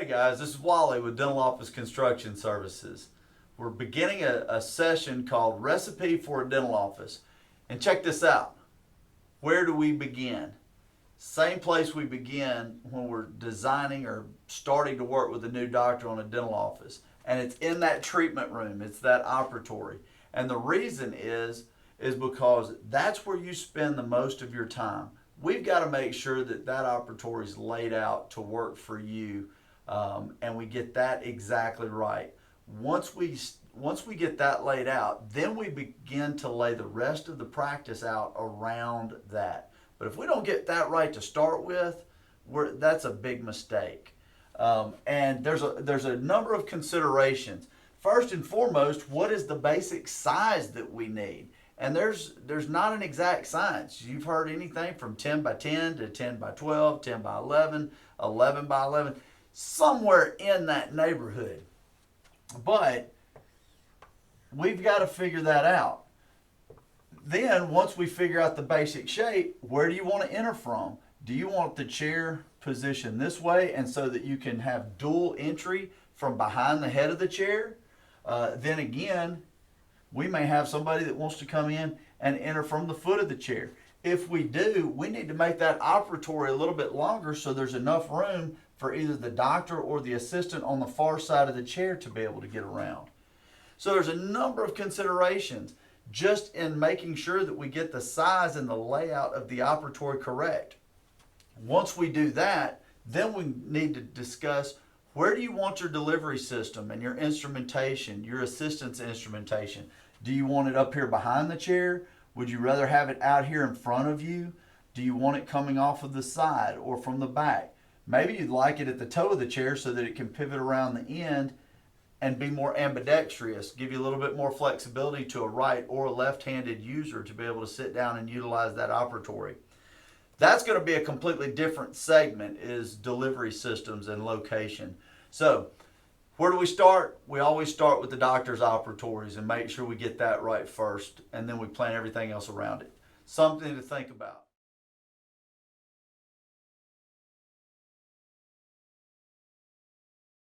Hey guys, this is Wally with Dental Office Construction Services. We're beginning a session called Recipe for a Dental Office. And check this out. Where do we begin? Same place we begin when we're designing or starting to work with a new doctor on a dental office. And it's in that treatment room, it's that operatory. And the reason is because that's where you spend the most of your time. We've got to make sure that that operatory is laid out to work for you, and we get that exactly right. Once we get that laid out, then we begin to lay the rest of the practice out around that. But if we don't get that right to start with, that's a big mistake. And there's a number of considerations. First and foremost, what is the basic size that we need? And there's not an exact science. You've heard anything from 10 by 10 to 10 by 12, 10 by 11, 11 by 11, somewhere in that neighborhood. But we've got to figure that out. Then once we figure out the basic shape, where do you want to enter from? Do you want the chair positioned this way and so that you can have dual entry from behind the head of the chair? Then again, we may have somebody that wants to come in and enter from the foot of the chair. If we do, we need to make that operatory a little bit longer so there's enough room for either the doctor or the assistant on the far side of the chair to be able to get around. So there's a number of considerations just in making sure that we get the size and the layout of the operatory correct. Once we do that, then we need to discuss, where do you want your delivery system and your instrumentation, your assistant's instrumentation? Do you want it up here behind the chair? Would you rather have it out here in front of you? Do you want it coming off of the side or from the back? Maybe you'd like it at the toe of the chair so that it can pivot around the end and be more ambidextrous, give you a little bit more flexibility to a right or a left-handed user to be able to sit down and utilize that operatory. That's going to be a completely different segment, is delivery systems and location. So where do we start? We always start with the doctor's operatories and make sure we get that right first, and then we plan everything else around it. Something to think about.